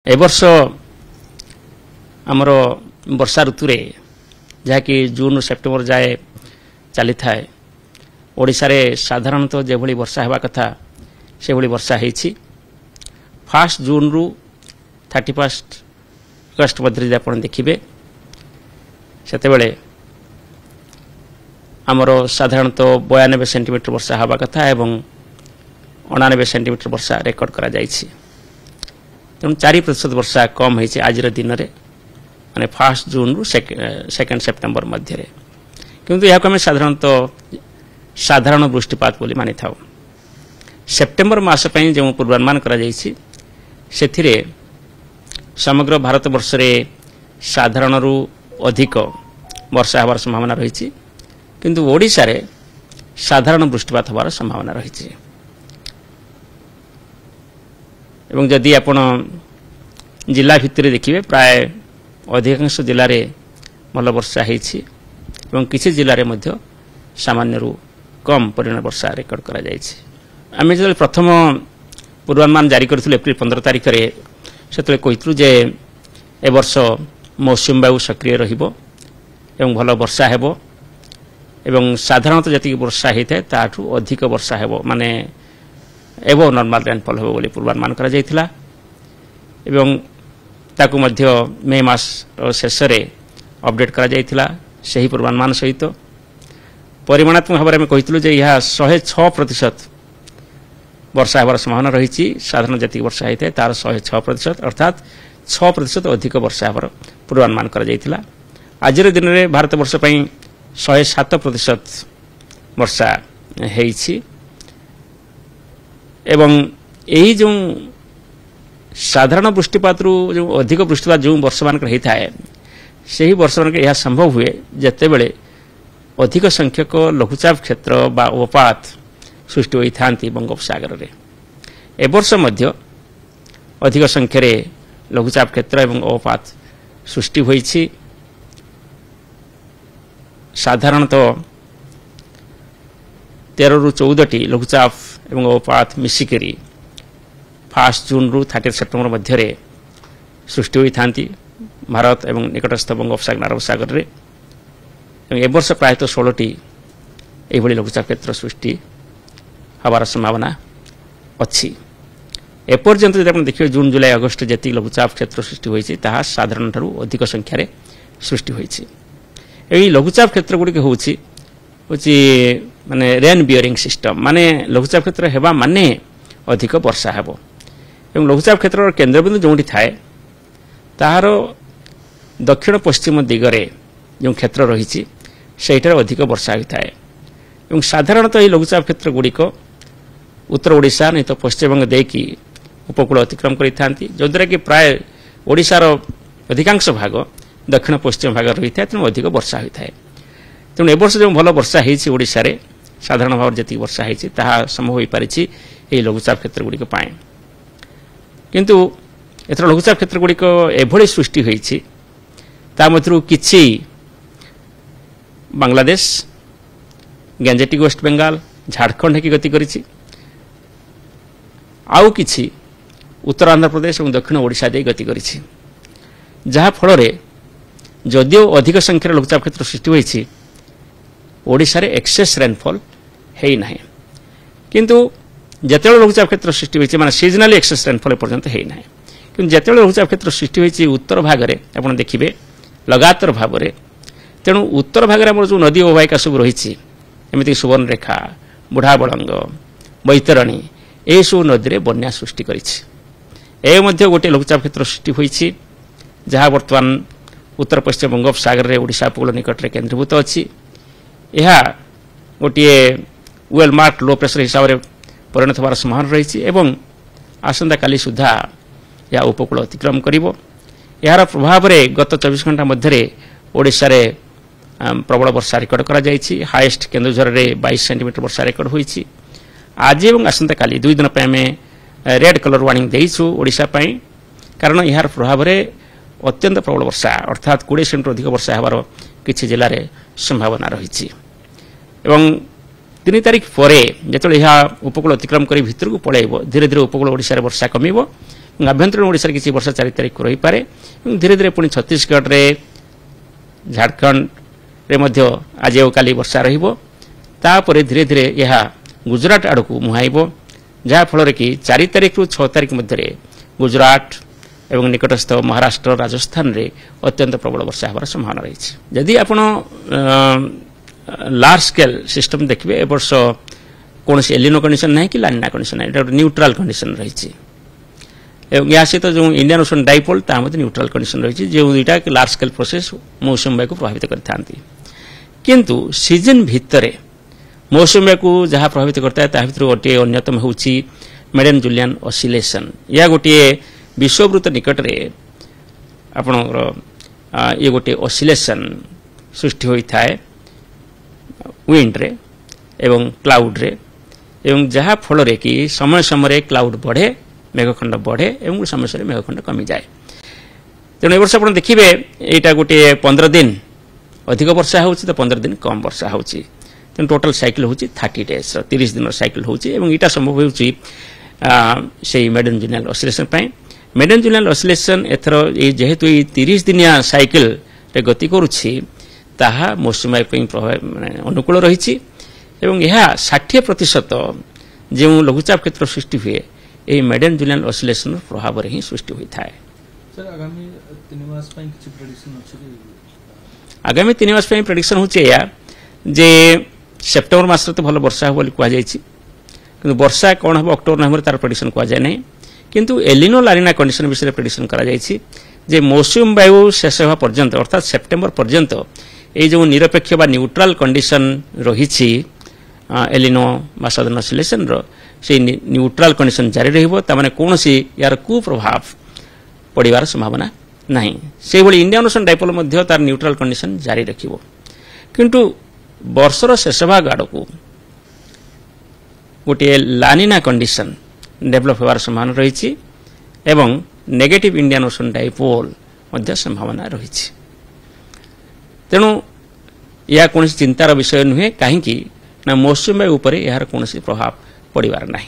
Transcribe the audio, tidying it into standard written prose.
ए वर्ष आमर वर्षा ऋतु रे जहाँकि जून सेप्टेम्बर जाए चली थाए ओडिशा रे साधारणतः जो भली वर्षा हेबा कथा से भली वर्षा हेछि 1 जून रु 31 अगस्त मध्य आप देखिए सेते बेले आमर साधारणतः 92 सेंटीमीटर वर्षा हेबा कथा एवं 89 सेंटीमीटर वर्षा रेकर्ड करा जाइछि। तेणु 4% वर्षा कम होइछि आज दिन में माने 1 जून रु 2 सेप्टेम्बर मध्य किंतु यह आम साधारणतः साधारण वृष्टिपात बोली मानि थाउ। सेप्टेम्बर मास पई जो पूर्वानुमान करा जाइछि सेथिरे समग्र भारत वर्ष रे साधारण रु अधिक वर्षा होबार संभावना रही किंतु ओडिशा रे साधारण वृष्टिपात होबार संभावना रही। एवं जदि आपण जिला भितर देखिए प्राय अधिकांश जिले में भल वर्षा होइछि एवं किसी जिले में मध्य सामान्य रु कम परिमाण वर्षा रेकर्ड करा जाइछि। आमे जदि प्रथम पूर्वानुमान जारी करथिलु एप्रिल 15 तारिख रे सेतले कहितलु जे ए वर्ष मौसुमी वायु सक्रिय रहिबो एवं भल वर्षा हेबो एवं साधारणतः जति वर्षा होता ताठू अधिक वर्षा हेबो माने एबो नॉर्मल रेनफॉल हेबो बोली पूर्वानुमान करा जाइथिला एवं ताकू मध्य मे मास शेष रे अपडेट करा जाइथिला सही पूर्वानुमान सहित परिमाणात्मक भाव में कहितलु जे यह 106% वर्षा होबार संभावना रही। साधारण जति वर्षा होता है तार 106% अर्थात 6% अधिक वर्षा होबार पूर्वानुमान करा जाइथिला। आज दिन में भारत वर्ष पई 107% वर्षा हेइछि एवं यही जो साधारण वृष्टिपात जो अधिक वृष्टिपात जो वर्ष मान होता है से ही वर्ष मान यह संभव हुए जितेबले अधिक संख्यक लघुचाप क्षेत्र बा अवपात सृष्टि होता बंगोपसागर रे। ए वर्ष मध्य अधिक संख्यार लघुचाप क्षेत्र एवं अवपात सृष्टि होइछि। साधारणतः 13 रु 14 लघुचाप एवं अवपात मिसिकरी 1 जून रु 30 सेप्टेम्बर मध्य सृष्टि होता भारत एवं निकटस्थ बंगोपसागर अरब सागर रे। ए वर्ष प्रायतः 16टी एभली लघुचाप क्षेत्र सृष्टि हबार संभावना अच्छी। एपर्यंत जब आप देखिए जून जुलाई अगस्त जी लघुचाप क्षेत्र सृष्टि होइछि ताहा साधारण ठारू अधिक संख्यार सृष्टि होइछि। एई लघुचाप क्षेत्र गुड़िक होछि माने रेन बियरिंग सिस्टम माने लघुचाप क्षेत्र हेबा माने अधिक वर्षा हेबो एवं लघुचाप क्षेत्र केन्द्रबिंदु जोंटी थाए ताहार दक्षिण पश्चिम दिगरे जो क्षेत्र रही सेठार अधिक वर्षा होता है एवं साधारणतः लघुचाप क्षेत्र गुड़िक उत्तर ओडिशा नहीं तो पश्चिमबंग देकी उपकूल अतिक्रम करिथांती जद्वारा कि प्राय ओडिशार अधिकांश भाग दक्षिण पश्चिम भाग रही है तेणु अधिक वर्षा होता है। तेणु एवर्ष जो भल वर्षा होइछि ओडिशा रे साधारण भाव जी वर्षा होइछि ताहा संभव हो पारिछि एही लघुचाप क्षेत्र गुड़िक पाए किंतु एथर लघुचाप क्षेत्र गुड़िक एभली सृष्टि होइछि ता मध्यरु किछि बांग्लादेश गैंजेटिक वेस्ट बेंगाल झारखंड की गति करिछि आउ किछि उत्तर आंध्र प्रदेश और दक्षिण ओडिशा दे गति करिछि जहा फल रे जदियो अधिक संख्यार लघुचाप क्षेत्र सृष्टि होइछि ओडिशा रे एक्सेस रेनफॉल हेइ नाही किंतु जेतेबेले लघुचाप क्षेत्र सृष्टि होइछि माने सीजनली एक्सेस रेनफॉल पर्यंत हेइ नाही किंतु जेतेबेले लघुचाप क्षेत्र सृष्टि होइछि उत्तर भाग रे आपण देखिबे लगातार भाव रे तेणु उत्तर भाग में जो नदी अववाहिका सब रही एमती सुवर्णरेखा बुढ़ा बड़ंग बैतरणी यह सब नदी में बन्या सृष्टि कर गोटे लघुचाप क्षेत्र सृष्टि होती जहाँ बर्तमान उत्तर पश्चिम बंगोपसागर में ओडिशा उपकूल निकट में केन्द्रीभूत अच्छी यह गोटे वेल मार्क लो प्रेशर हिसाब से परिणत होवार संभावना रही आसंता काली सुधा यह उपकूल अतिक्रम करिवो। यार प्रभाव में गत 24 घंटा मध्य ओडिशा रे प्रबल वर्षा रेकर्ड करा जाइछि। हाईएस्ट केन्दुझर रे 22 सेंटीमीटर वर्षा रेकर्ड होइछि। आज एवं आसंता काली 2 दिन पे आम रेड कलर वार्निंग देइछु ओडिशा पई कारण यार प्रभाव में अत्यंत प्रबल वर्षा अर्थात 20 सेंटीमीटर अधिक वर्षा होबार किछि जिल्ला रे संभावना रहिछि एवं 3 तारिख पर जो यह उपकूल अतिक्रम कर भितर को पलैब धीरे धीरे उपकूल ओडिशा रे वर्षा कमिबो आभ्यंतरीण ओडिशा किसी वर्षा 4 तारिख को रही पारे धीरे धीरे पुणी छत्तीसगढ़ रे झारखंड रे मध्य आज और काली वर्षा रहिबो तापरे धीरे धीरे यह गुजरात आड़ को मुहाइबो जहा फल कि 4 तारिख रु 6 तारिख मध्य गुजरात एवं निकटस्थ महाराष्ट्र राजस्थान रे अत्यंत प्रबल वर्षा होबार संभावना रही जदि आपण लार्ज स्केल सिस्टम देखिए ए वर्ष कौन एलिनो कंडीशन नहीं कि लानिना कंडीशन नहीं न्यूट्रल कंडीशन रही या सहित जो इंडियन ओशन डाइपोल ता न्यूट्रल कंडीशन रही जो दुईटा लार्ज स्केल प्रोसेस मौसुमी वायु को प्रभावित करते किंतु सीजन भितर मौसुमी को जहाँ प्रभावित करता है ता भीतर गोटे अन्यतम होची मेडन जुलियन ऑसिलेशन या गोटे विश्ववृत्त निकट रे आपणर ये गोटे ऑसिलेशन सृष्टि होता है विंड रे एवं क्लाउड रे एवं जहाँ फल रे कि समय समय क्लाउड बढ़े मेघखंड बढ़े एवं समय समय मेघखंड कमी जाए तेणु ए वर्ष आप देखिए यहाँ गोटे 15 दिन अधिक वर्षा हो 15 दिन कम वर्षा हो तेणु टोटाल साइकिल हूँ 30 डेज 30 दिन साइकिल हूँ यहाँ संभव हो Madden Julian oscillation Madden Julian oscillation एथर जेहेतु 30 दिनिया साइकिल रे गति करुछि ताहा मौसुमी वायु अनुकूल रही एवं यह 60% जो लघुचाप क्षेत्र सृष्टि हुए यही मेडन जुलियन ऑसिलेशन प्रभाव रे ही सृष्टि होता है। आगामी 3 मास प्रेडिक्शन होचे या जे सेप्टेम्बर मास तो भल वर्षा हो बोली कह कि वर्षा कौन हम अक्टोबर नवेम्बर तार प्रेडिक्शन कह जाए नहीं किंतु एलिनो लानिना कंडीशन विषय प्रेडिक्शन करा जायछि जे मौसुमी वायु शेष होगा पर्यंत अर्थात सेप्टेम्बर पर्यंत ये जो निरपेक्ष बा न्यूट्रल कंडीशन रही एलिनो बा सदर्न ऑसिलेशन रो से न्यूट्रल कंडीशन जारी रहिबो तामाने कोनोसी यार कुप्रभाव पड़िबार संभावना नहीं से भली इंडियन ओशन डाइपोल मध्य तार न्यूट्रल कंडीशन जारी रखिबो किंतु वर्षर शेष भाग आड़ को गोटे लानिना कंडीशन डेभलप होवार संभावना रही एवं नेगेटिव इंडियन ओशन डाइपोल मध्य संभावना रही तेणु यह कौन चिंतार विषय नुहे कहीं मौसुमी वायु यार कौन प्रभाव पड़िबार नहीं।